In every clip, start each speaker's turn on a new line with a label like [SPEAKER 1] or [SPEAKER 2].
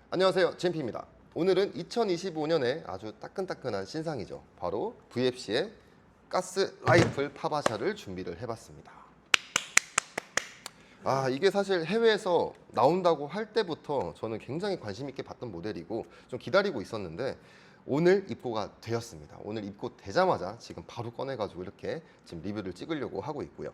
[SPEAKER 1] 안녕하세요, GMP입니다. 오늘은 2025년에 아주 따끈따끈한 신상이죠. 바로 VFC의 가스 라이플 파바샤를 준비를 해봤습니다. 이게 사실 해외에서 나온다고 할 때부터 저는 굉장히 관심 있게 봤던 모델이고 좀 기다리고 있었는데 오늘 입고가 되었습니다. 오늘 입고 되자마자 지금 바로 꺼내가지고 이렇게 지금 리뷰를 찍으려고 하고 있고요.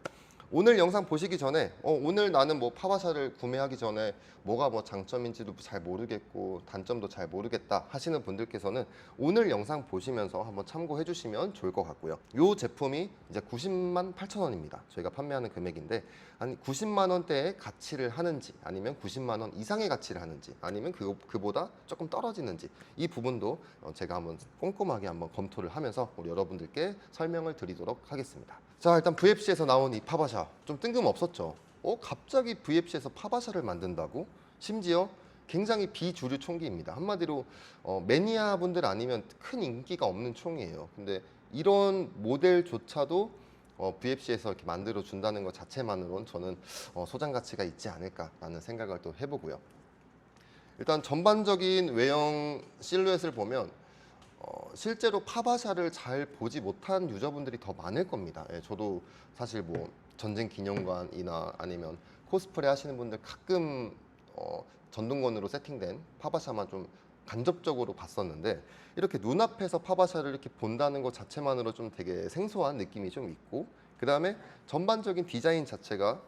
[SPEAKER 1] 오늘 영상 보시기 전에 오늘 나는 뭐 파바샤를 구매하기 전에 뭐가 뭐 장점인지도 잘 모르겠고 단점도 잘 모르겠다 하시는 분들께서는 오늘 영상 보시면서 한번 참고해 주시면 좋을 것 같고요. 이 제품이 이제 90만 8천 원입니다. 저희가 판매하는 금액인데 한 90만 원대의 가치를 하는지 아니면 90만 원 이상의 가치를 하는지 아니면 그보다 조금 떨어지는지 이 부분도 제가 한번 꼼꼼하게 한번 검토를 하면서 우리 여러분들께 설명을 드리도록 하겠습니다. 자, 일단 VFC에서 나온 이 파바샤 좀 뜬금없었죠. 갑자기 VFC에서 파바샤를 만든다고? 심지어 굉장히 비주류 총기입니다. 한마디로 매니아 분들 아니면 큰 인기가 없는 총이에요. 근데 이런 모델조차도 VFC에서 이렇게 만들어 준다는 것 자체만으로는 저는 소장 가치가 있지 않을까라는 생각을 또 해보고요. 일단 전반적인 외형 실루엣을 보면 실제로 파바샤를 잘 보지 못한 유저분들이 더 많을 겁니다. 저도 사실 뭐 전쟁 기념관이나 아니면 코스프레 하시는 분들 가끔 전동건으로 세팅된 파바샤만 좀 간접적으로 봤었는데 이렇게 눈앞에서 파바샤를 이렇게 본다는 것 자체만으로 좀 되게 생소한 느낌이 좀 있고 그 다음에 전반적인 디자인 자체가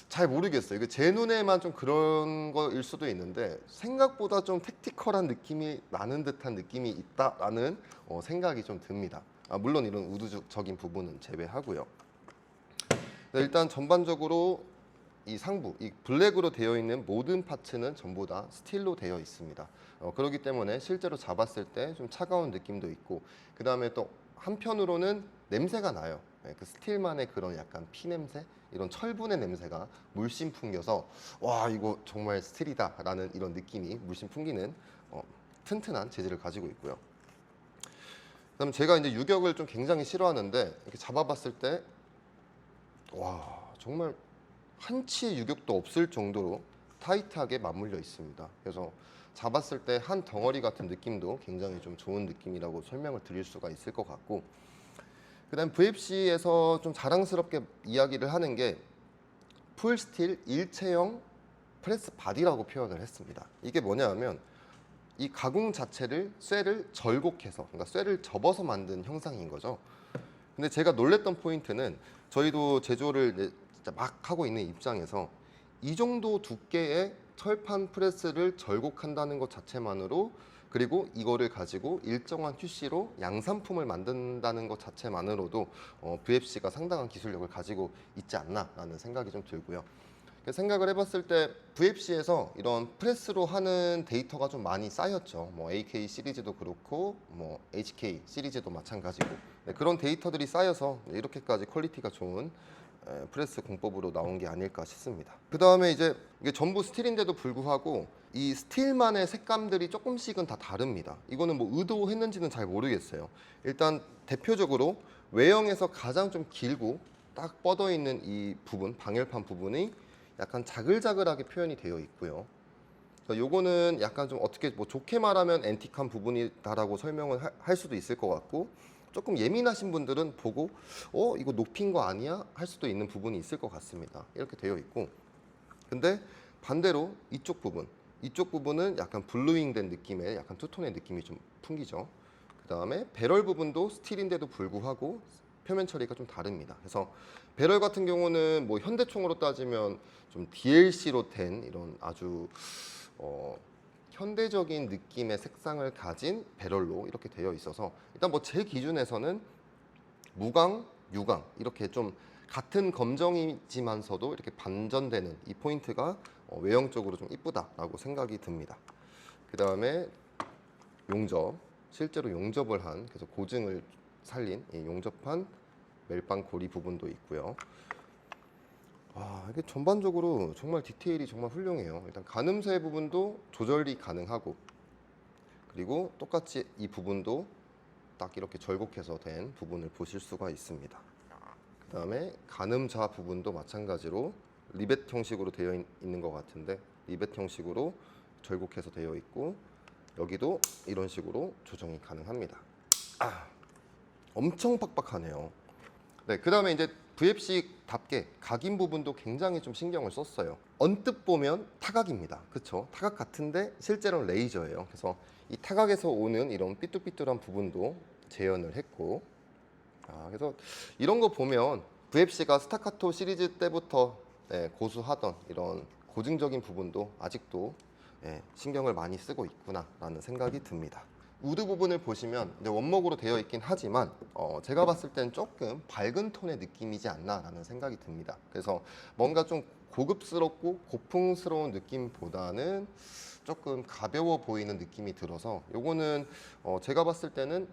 [SPEAKER 1] 잘 모르겠어요. 이게 제 눈에만 좀 그런 거일 수도 있는데 생각보다 좀 택티컬한 느낌이 나는 듯한 느낌이 있다라는 생각이 좀 듭니다. 물론 이런 우두적인 부분은 제외하고요. 일단 전반적으로 이 상부, 이 블랙으로 되어 있는 모든 파츠는 전부 다 스틸로 되어 있습니다. 그렇기 때문에 실제로 잡았을 때 좀 차가운 느낌도 있고 그 다음에 또 한편으로는 냄새가 나요. 그 스틸만의 그런 약간 피 냄새, 이런 철분의 냄새가 물씬 풍겨서 와 이거 정말 스틸이다 라는 이런 느낌이 물씬 풍기는 튼튼한 재질을 가지고 있고요. 그다음 제가 이제 유격을 좀 굉장히 싫어하는데 이렇게 잡아봤을 때 와 정말 한치의 유격도 없을 정도로 타이트하게 맞물려 있습니다. 그래서 잡았을 때 한 덩어리 같은 느낌도 굉장히 좀 좋은 느낌이라고 설명을 드릴 수가 있을 것 같고 그다음 VFC에서 좀 자랑스럽게 이야기를 하는 게 풀스틸 일체형 프레스 바디라고 표현을 했습니다. 이게 뭐냐면 이 가공 자체를 쇠를 절곡해서 그러니까 쇠를 접어서 만든 형상인 거죠. 근데 제가 놀랬던 포인트는 저희도 제조를 진짜 막 하고 있는 입장에서 이 정도 두께의 철판 프레스를 절곡한다는 것 자체만으로 그리고 이거를 가지고 일정한 QC로 양산품을 만든다는 것 자체만으로도 VFC가 상당한 기술력을 가지고 있지 않나라는 생각이 좀 들고요. 생각을 해봤을 때 VFC에서 이런 프레스로 하는 데이터가 좀 많이 쌓였죠. 뭐 AK 시리즈도 그렇고 뭐 HK 시리즈도 마찬가지고 그런 데이터들이 쌓여서 이렇게까지 퀄리티가 좋은 프레스 공법으로 나온 게 아닐까 싶습니다. 그 다음에 이제 이게 전부 스틸인데도 불구하고 이 스틸만의 색감들이 조금씩은 다 다릅니다. 이거는 뭐 의도했는지는 잘 모르겠어요. 일단 대표적으로 외형에서 가장 좀 길고 딱 뻗어 있는 이 부분, 방열판 부분이 약간 자글자글하게 표현이 되어 있고요. 요거는 약간 좀 어떻게 뭐 좋게 말하면 앤틱한 부분이다라고 설명을 할 수도 있을 것 같고 조금 예민하신 분들은 보고 이거 높인 거 아니야? 할 수도 있는 부분이 있을 것 같습니다. 이렇게 되어 있고 근데 반대로 이쪽 부분은 약간 블루잉 된 느낌의 약간 투톤의 느낌이 좀 풍기죠. 그 다음에 배럴 부분도 스틸인데도 불구하고 표면 처리가 좀 다릅니다. 그래서 배럴 같은 경우는 뭐 현대총으로 따지면 좀 DLC로 된 이런 아주 현대적인 느낌의 색상을 가진 배럴로 이렇게 되어 있어서 일단 뭐 제 기준에서는 무광, 유광 이렇게 좀 같은 검정이지만서도 이렇게 반전되는 이 포인트가 외형적으로 좀 이쁘다라고 생각이 듭니다. 그 다음에 용접, 실제로 용접을 한 그래서 고증을 살린 이 용접한 멜빵 고리 부분도 있고요. 이게 전반적으로 정말 디테일이 정말 훌륭해요. 일단 가늠쇠 부분도 조절이 가능하고 그리고 똑같이 이 부분도 딱 이렇게 절곡해서 된 부분을 보실 수가 있습니다. 그 다음에 가늠자 부분도 마찬가지로 리벳 형식으로 되어 있는 것 같은데 리벳 형식으로 절곡해서 되어 있고 여기도 이런 식으로 조정이 가능합니다. 엄청 빡빡하네요. 네, 그 다음에 이제 VFC답게 각인 부분도 굉장히 좀 신경을 썼어요. 언뜻 보면 타각입니다. 그쵸? 타각 같은데 실제로는 레이저예요. 그래서 이 타각에서 오는 이런 삐뚤삐뚤한 부분도 재현을 했고, 그래서 이런 거 보면 VFC가 스타카토 시리즈 때부터 고수하던 이런 고증적인 부분도 아직도 신경을 많이 쓰고 있구나라는 생각이 듭니다. 우드 부분을 보시면 이제 원목으로 되어 있긴 하지만 제가 봤을 땐 조금 밝은 톤의 느낌이지 않나라는 생각이 듭니다. 그래서 뭔가 좀 고급스럽고 고풍스러운 느낌보다는 조금 가벼워 보이는 느낌이 들어서 요거는 제가 봤을 때는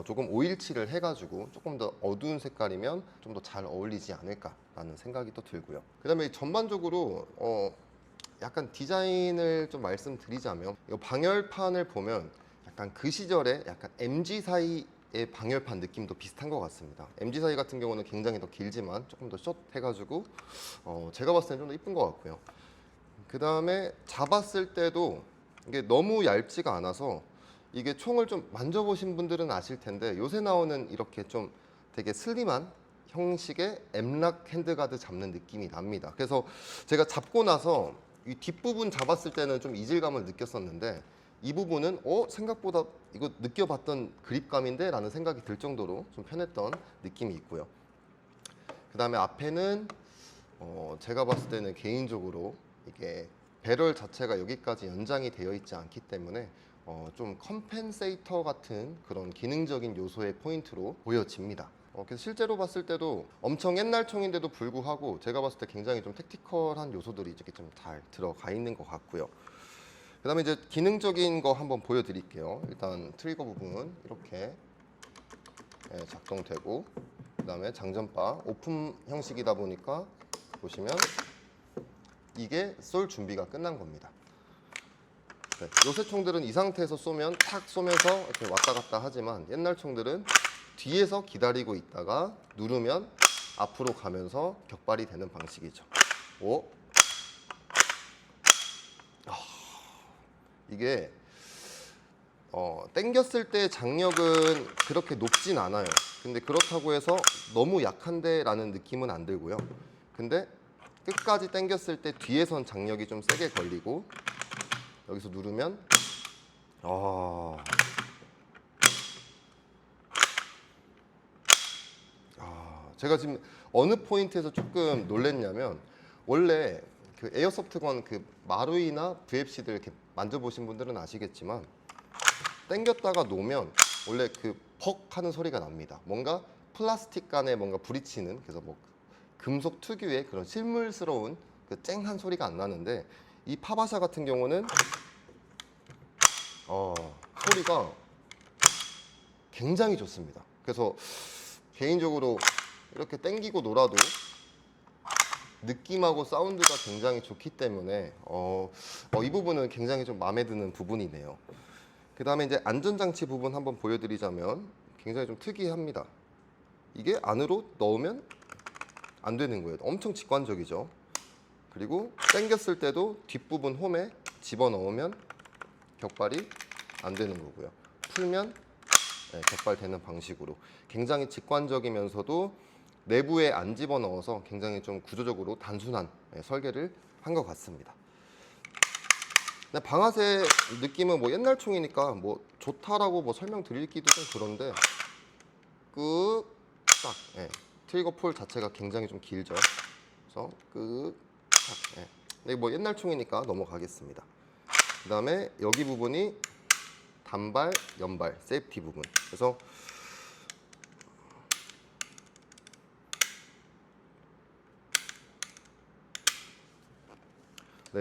[SPEAKER 1] 조금 오일칠을 해가지고 조금 더 어두운 색깔이면 좀 더 잘 어울리지 않을까라는 생각이 또 들고요. 그 다음에 전반적으로 약간 디자인을 좀 말씀드리자면 이 방열판을 보면 약간 그 시절에 약간 MG4의 방열판 느낌도 비슷한 것 같습니다. MG4 같은 경우는 굉장히 더 길지만 조금 더 숏 해가지고 제가 봤을 때는 좀 더 이쁜 것 같고요. 그 다음에 잡았을 때도 이게 너무 얇지가 않아서 이게 총을 좀 만져보신 분들은 아실 텐데 요새 나오는 이렇게 좀 되게 슬림한 형식의 엠락 핸드가드 잡는 느낌이 납니다. 그래서 제가 잡고 나서 이 뒷부분 잡았을 때는 좀 이질감을 느꼈었는데 이 부분은 생각보다 이거 느껴봤던 그립감인데 라는 생각이 들 정도로 좀 편했던 느낌이 있고요. 그 다음에 앞에는 제가 봤을 때는 개인적으로 이게 배럴 자체가 여기까지 연장이 되어 있지 않기 때문에 좀 컴펜세이터 같은 그런 기능적인 요소의 포인트로 보여집니다. 그래서 실제로 봤을 때도 엄청 옛날 총인데도 불구하고 제가 봤을 때 굉장히 좀 택티컬한 요소들이 이렇게 좀 잘 들어가 있는 것 같고요. 그 다음에 이제 기능적인 거 한번 보여드릴게요. 일단 트리거 부분 이렇게 작동되고, 그 다음에 장전바 오픈 형식이다 보니까 보시면 이게 쏠 준비가 끝난 겁니다. 요새 총들은 이 상태에서 쏘면 탁 쏘면서 이렇게 왔다 갔다 하지만 옛날 총들은 뒤에서 기다리고 있다가 누르면 앞으로 가면서 격발이 되는 방식이죠. 이게 당겼을 때 장력은 그렇게 높진 않아요. 근데 그렇다고 해서 너무 약한데 라는 느낌은 안 들고요. 근데 끝까지 당겼을 때 뒤에선 장력이 좀 세게 걸리고 여기서 누르면 제가 지금 어느 포인트에서 조금 놀랬냐면 원래 그 에어소프트건 그 마루이나 VFC들 이렇게 만져보신 분들은 아시겠지만 당겼다가 놓으면 원래 그 퍽 하는 소리가 납니다. 뭔가 플라스틱 간에 뭔가 부딪히는, 그래서 뭐 금속 특유의 그런 실물스러운 그 쨍한 소리가 안 나는데 이 파바샤 같은 경우는 소리가 굉장히 좋습니다. 그래서 개인적으로 이렇게 당기고 놀아도 느낌하고 사운드가 굉장히 좋기 때문에 이 부분은 굉장히 좀 마음에 드는 부분이네요. 그 다음에 이제 안전장치 부분 한번 보여드리자면 굉장히 좀 특이합니다. 이게 안으로 넣으면 안 되는 거예요. 엄청 직관적이죠. 그리고 당겼을 때도 뒷부분 홈에 집어넣으면 격발이 안 되는 거고요. 풀면 격발되는 방식으로 굉장히 직관적이면서도 내부에 안 집어넣어서 굉장히 좀 구조적으로 단순한 설계를 한 것 같습니다. 방아쇠 느낌은 뭐 옛날 총이니까 뭐 좋다라고 뭐 설명드리기도 좀 그런데 딱 트리거 폴 자체가 굉장히 좀 길죠. 그래서 딱 근데 뭐 옛날 총이니까 넘어가겠습니다. 그 다음에 여기 부분이 단발, 연발, 세이프티 부분. 그래서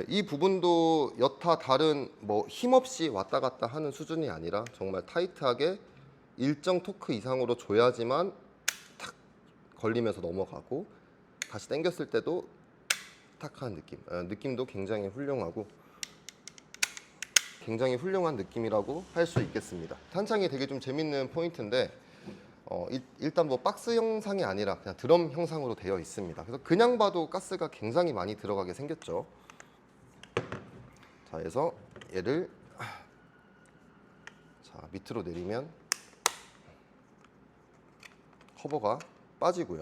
[SPEAKER 1] 이 부분도 여타 다른 뭐 힘없이 왔다 갔다 하는 수준이 아니라 정말 타이트하게 일정 토크 이상으로 줘야지만 탁 걸리면서 넘어가고 다시 당겼을 때도 탁한 느낌. 느낌도 굉장히 훌륭하고 굉장히 훌륭한 느낌이라고 할 수 있겠습니다. 탄창이 되게 좀 재밌는 포인트인데 일단 뭐 박스 형상이 아니라 그냥 드럼 형상으로 되어 있습니다. 그래서 그냥 봐도 가스가 굉장히 많이 들어가게 생겼죠. 자, 해서 얘를 자, 밑으로 내리면 커버가 빠지고요.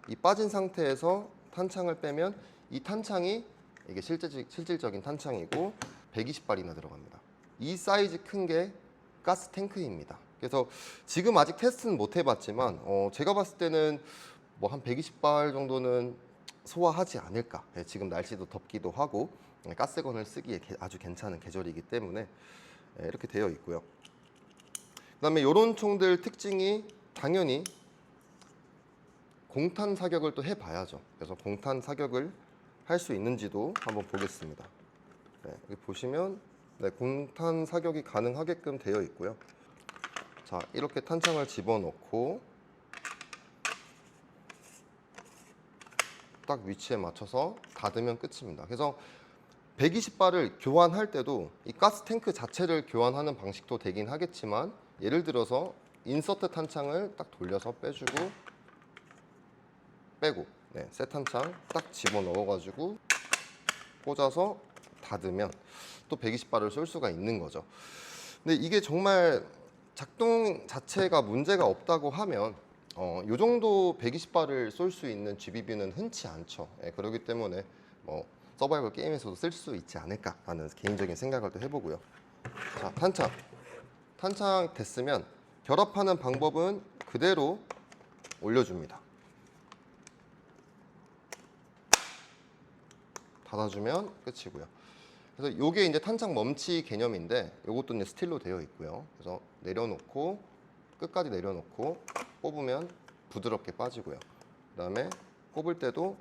[SPEAKER 1] 이 빠진 상태에서 탄창을 빼면 이 탄창이 이게 실질적인 탄창이고 120발이나 들어갑니다. 이 사이즈 큰 게 가스 탱크입니다. 그래서 지금 아직 테스트는 못 해봤지만 제가 봤을 때는 뭐 한 120발 정도는 소화하지 않을까. 지금 날씨도 덥기도 하고 가스건을 쓰기에 아주 괜찮은 계절이기 때문에 이렇게 되어 있고요. 그다음에 이런 총들 특징이 당연히 공탄 사격을 또 해봐야죠. 그래서 공탄 사격을 할 수 있는지도 한번 보겠습니다. 여기 보시면 공탄 사격이 가능하게끔 되어 있고요. 자, 이렇게 탄창을 집어넣고 딱 위치에 맞춰서 닫으면 끝입니다. 그래서 120발을 교환할 때도 이 가스 탱크 자체를 교환하는 방식도 되긴 하겠지만 예를 들어서 인서트 탄창을 딱 돌려서 빼주고 빼고 새 탄창 딱 집어넣어가지고 꽂아서 닫으면 또 120발을 쏠 수가 있는 거죠. 근데 이게 정말 작동 자체가 문제가 없다고 하면 이 정도 120발을 쏠 수 있는 GBB는 흔치 않죠. 그렇기 때문에 뭐 서바이벌 게임에서도 쓸 수 있지 않을까라는 개인적인 생각을 또 해보고요. 자, 탄창 됐으면 결합하는 방법은 그대로 올려줍니다. 닫아주면 끝이고요. 그래서 이게 이제 탄창 멈치 개념인데 이것도 이제 스틸로 되어 있고요. 그래서 내려놓고 끝까지 내려놓고 뽑으면 부드럽게 빠지고요. 그다음에 꼽을 때도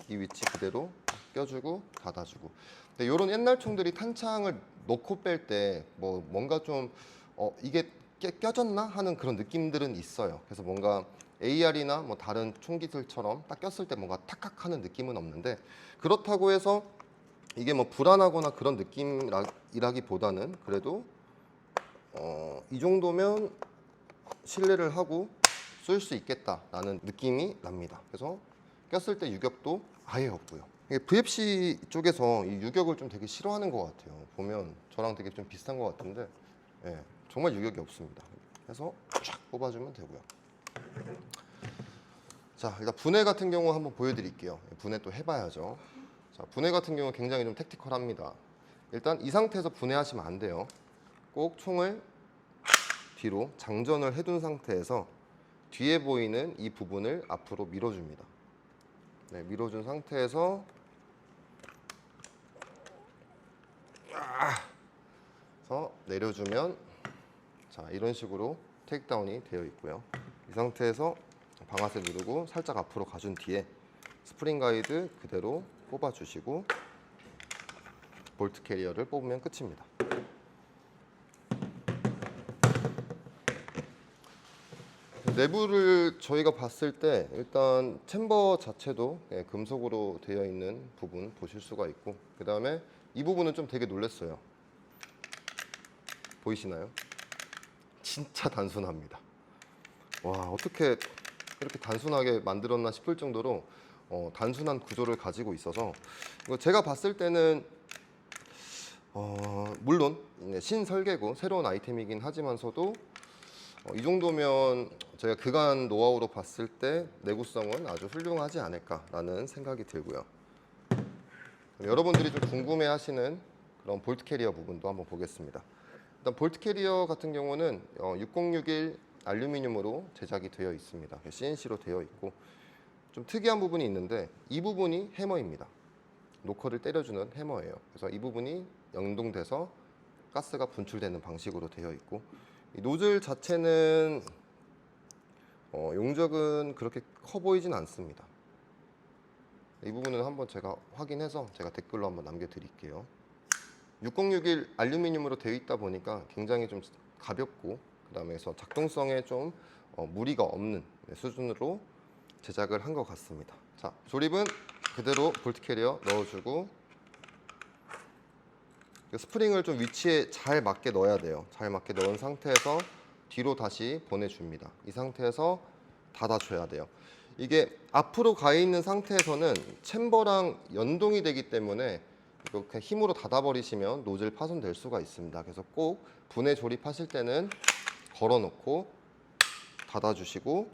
[SPEAKER 1] 이 위치 그대로 껴주고 닫아주고. 근데 이런 옛날 총들이 탄창을 놓고 뺄 때 뭐 뭔가 좀 이게 껴졌나 하는 그런 느낌들은 있어요. 그래서 뭔가 AR이나 뭐 다른 총기들처럼 딱 꼈을 때 뭔가 탁탁하는 느낌은 없는데 그렇다고 해서 이게 뭐 불안하거나 그런 느낌이라기보다는 그래도 이 정도면 신뢰를 하고 쏠 수 있겠다라는 느낌이 납니다. 그래서 꼈을 때 유격도 아예 없고요. 이게 VFC 쪽에서 이 유격을 좀 되게 싫어하는 것 같아요. 보면 저랑 되게 좀 비슷한 것 같은데 정말 유격이 없습니다. 그래서 쫙 뽑아주면 되고요. 자, 일단 분해 같은 경우 한번 보여드릴게요. 분해 또 해봐야죠. 자, 분해 같은 경우 굉장히 좀 택티컬합니다. 일단 이 상태에서 분해하시면 안 돼요. 꼭 총을 뒤로 장전을 해둔 상태에서 뒤에 보이는 이 부분을 앞으로 밀어줍니다. 밀어준 상태에서 내려주면 자, 이런 식으로 테이크다운이 되어 있고요. 이 상태에서 방아쇠 누르고 살짝 앞으로 가준 뒤에 스프링 가이드 그대로 뽑아주시고 볼트 캐리어를 뽑으면 끝입니다. 내부를 저희가 봤을 때 일단 챔버 자체도 금속으로 되어 있는 부분 보실 수가 있고 그 다음에 이 부분은 좀 되게 놀랐어요. 보이시나요? 진짜 단순합니다. 와, 어떻게 이렇게 단순하게 만들었나 싶을 정도로 단순한 구조를 가지고 있어서 이거 제가 봤을 때는 물론 신설계고 새로운 아이템이긴 하지만서도 이 정도면 제가 그간 노하우로 봤을 때 내구성은 아주 훌륭하지 않을까라는 생각이 들고요. 여러분들이 좀 궁금해하시는 그런 볼트 캐리어 부분도 한번 보겠습니다. 일단 볼트 캐리어 같은 경우는 6061 알루미늄으로 제작이 되어 있습니다. CNC로 되어 있고 좀 특이한 부분이 있는데 이 부분이 해머입니다. 노커를 때려주는 해머예요. 그래서 이 부분이 연동돼서 가스가 분출되는 방식으로 되어 있고 이 노즐 자체는 용적은 그렇게 커 보이진 않습니다. 이 부분은 한번 제가 확인해서 제가 댓글로 한번 남겨드릴게요. 6061 알루미늄으로 되어 있다 보니까 굉장히 좀 가볍고 그 다음에서 작동성에 좀 무리가 없는 수준으로 제작을 한 것 같습니다. 자, 조립은 그대로 볼트 캐리어 넣어주고 스프링을 좀 위치에 잘 맞게 넣어야 돼요. 잘 맞게 넣은 상태에서 뒤로 다시 보내줍니다. 이 상태에서 닫아줘야 돼요. 이게 앞으로 가 있는 상태에서는 챔버랑 연동이 되기 때문에 이렇게 힘으로 닫아버리시면 노즐 파손될 수가 있습니다. 그래서 꼭 분해 조립하실 때는 걸어놓고 닫아주시고,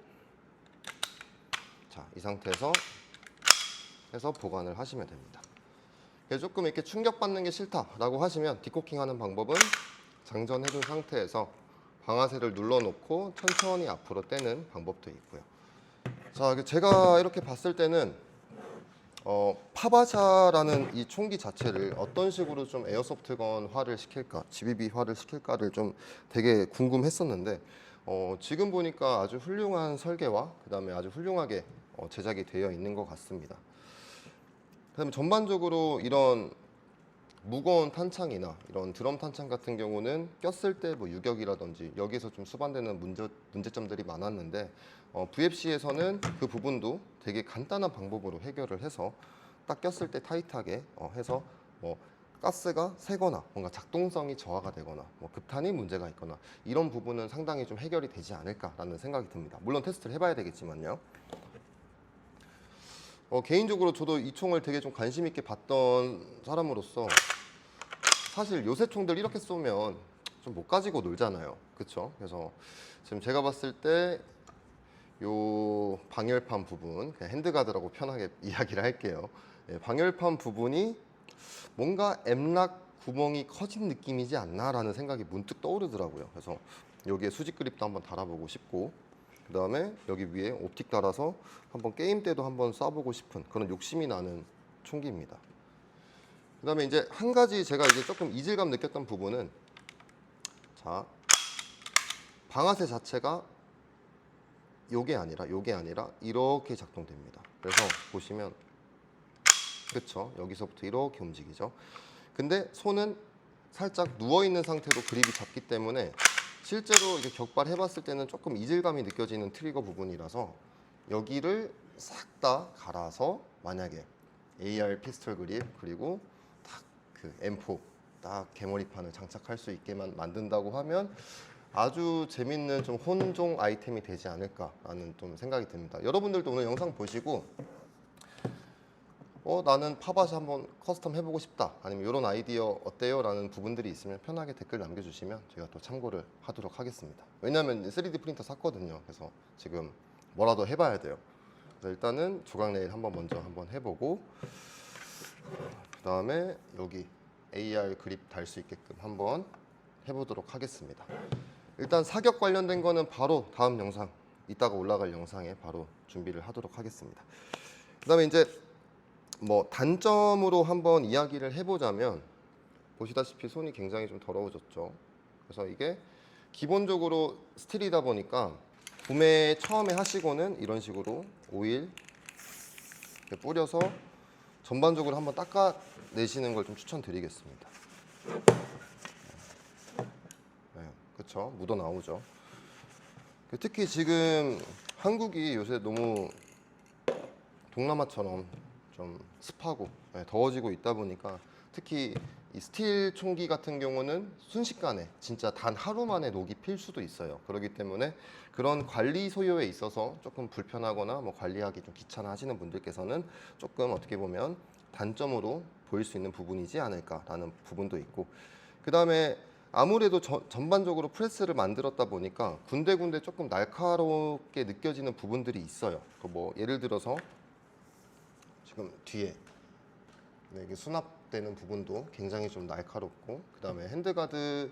[SPEAKER 1] 자, 이 상태에서 해서 보관을 하시면 됩니다. 조금 이렇게 충격받는 게 싫다라고 하시면 디코킹하는 방법은 장전해둔 상태에서 방아쇠를 눌러놓고 천천히 앞으로 떼는 방법도 있고요. 자, 제가 이렇게 봤을 때는 파바샤라는 이 총기 자체를 어떤 식으로 좀 에어소프트건화를 시킬까, GBB화를 시킬까를 좀 되게 궁금했었는데 지금 보니까 아주 훌륭한 설계와 그 다음에 아주 훌륭하게 제작이 되어 있는 것 같습니다. 그다음에 전반적으로 이런 무거운 탄창이나 이런 드럼 탄창 같은 경우는 꼈을 때 뭐 유격이라든지 여기서 좀 수반되는 문제점들이 많았는데 VFC에서는 그 부분도 되게 간단한 방법으로 해결을 해서 딱 꼈을 때 타이트하게 해서 뭐 가스가 새거나 뭔가 작동성이 저하가 되거나 뭐 급탄이 문제가 있거나 이런 부분은 상당히 좀 해결이 되지 않을까라는 생각이 듭니다. 물론 테스트를 해봐야 되겠지만요. 개인적으로 저도 이 총을 되게 좀 관심 있게 봤던 사람으로서 사실 요새 총들 이렇게 쏘면 좀 못 가지고 놀잖아요. 그렇죠? 그래서 지금 제가 봤을 때 요 방열판 부분, 그냥 핸드가드라고 편하게 이야기를 할게요. 예, 방열판 부분이 뭔가 엠락 구멍이 커진 느낌이지 않나라는 생각이 문득 떠오르더라고요. 그래서 여기에 수직 그립도 한번 달아보고 싶고, 그 다음에 여기 위에 옵틱 달아서 한번 게임 때도 한번 쏴보고 싶은 그런 욕심이 나는 총기입니다. 그 다음에 이제 한 가지 제가 이제 조금 이질감 느꼈던 부분은, 자, 방아쇠 자체가 요게 아니라 이렇게 작동됩니다. 그래서 보시면 그쵸, 여기서부터 이렇게 움직이죠. 근데 손은 살짝 누워있는 상태로 그립이 잡기 때문에 실제로 이제 격발해 봤을 때는 조금 이질감이 느껴지는 트리거 부분이라서 여기를 싹 다 갈아서 만약에 AR 피스톨 그립 그리고 딱 그 M4 딱 개머리판을 장착할 수 있게만 만든다고 하면 아주 재밌는 좀 혼종 아이템이 되지 않을까라는 좀 생각이 듭니다. 여러분들도 오늘 영상 보시고 나는 파바샤 한번 커스텀 해보고 싶다, 아니면 이런 아이디어 어때요? 라는 부분들이 있으면 편하게 댓글 남겨주시면 제가 또 참고를 하도록 하겠습니다. 왜냐하면 3D 프린터 샀거든요. 그래서 지금 뭐라도 해봐야 돼요. 그래서 일단은 조각 레일 먼저 한번 해보고, 그 다음에 여기 AR 그립 달 수 있게끔 한번 해보도록 하겠습니다. 일단 사격 관련된 거는 바로 다음 영상, 이따가 올라갈 영상에 바로 준비를 하도록 하겠습니다. 그 다음에 이제 뭐 단점으로 한번 이야기를 해보자면, 보시다시피 손이 굉장히 좀 더러워졌죠. 그래서 이게 기본적으로 스틸이다 보니까 구매 처음에 하시고는 이런 식으로 오일 이렇게 뿌려서 전반적으로 한번 닦아내시는 걸 좀 추천드리겠습니다. 네, 그렇죠, 묻어 나오죠. 특히 지금 한국이 요새 너무 동남아처럼 좀 습하고 더워지고 있다 보니까 특히 이 스틸 총기 같은 경우는 순식간에 진짜 단 하루 만에 녹이 필 수도 있어요. 그렇기 때문에 그런 관리 소요에 있어서 조금 불편하거나 뭐 관리하기 좀 귀찮아 하시는 분들께서는 조금 어떻게 보면 단점으로 보일 수 있는 부분이지 않을까라는 부분도 있고, 그 다음에 아무래도 전반적으로 프레스를 만들었다 보니까 군데군데 조금 날카롭게 느껴지는 부분들이 있어요. 뭐 예를 들어서 지금 뒤에 이게 수납되는 부분도 굉장히 좀 날카롭고, 그 다음에 핸드가드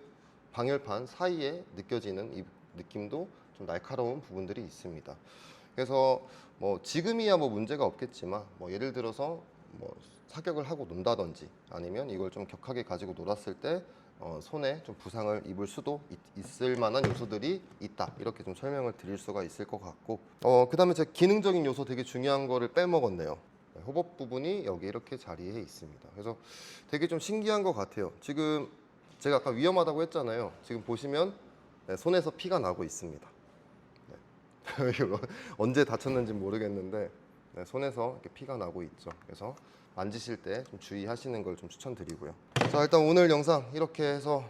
[SPEAKER 1] 방열판 사이에 느껴지는 이 느낌도 좀 날카로운 부분들이 있습니다. 그래서 뭐 지금이야 뭐 문제가 없겠지만 뭐 예를 들어서 뭐 사격을 하고 논다든지 아니면 이걸 좀 격하게 가지고 놀았을 때 손에 좀 부상을 입을 수도 있을 만한 요소들이 있다, 이렇게 좀 설명을 드릴 수가 있을 것 같고, 그 다음에 제 기능적인 요소 되게 중요한 거를 빼먹었네요. 호법 부분이 여기 이렇게 자리에 있습니다. 그래서 되게 좀 신기한 것 같아요. 지금 제가 아까 위험하다고 했잖아요. 지금 보시면 손에서 피가 나고 있습니다. 언제 다쳤는지 모르겠는데 손에서 이렇게 피가 나고 있죠. 그래서 만지실 때 좀 주의하시는 걸 좀 추천드리고요. 자, 일단 오늘 영상 이렇게 해서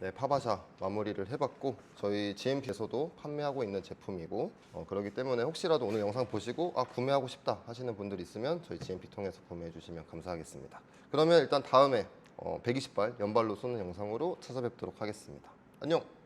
[SPEAKER 1] 네, 파바샤 마무리를 해봤고 저희 GMP에서도 판매하고 있는 제품이고 그렇기 때문에 혹시라도 오늘 영상 보시고 구매하고 싶다 하시는 분들 있으면 저희 GMP 통해서 구매해 주시면 감사하겠습니다. 그러면 일단 다음에 120발 연발로 쏘는 영상으로 찾아뵙도록 하겠습니다. 안녕.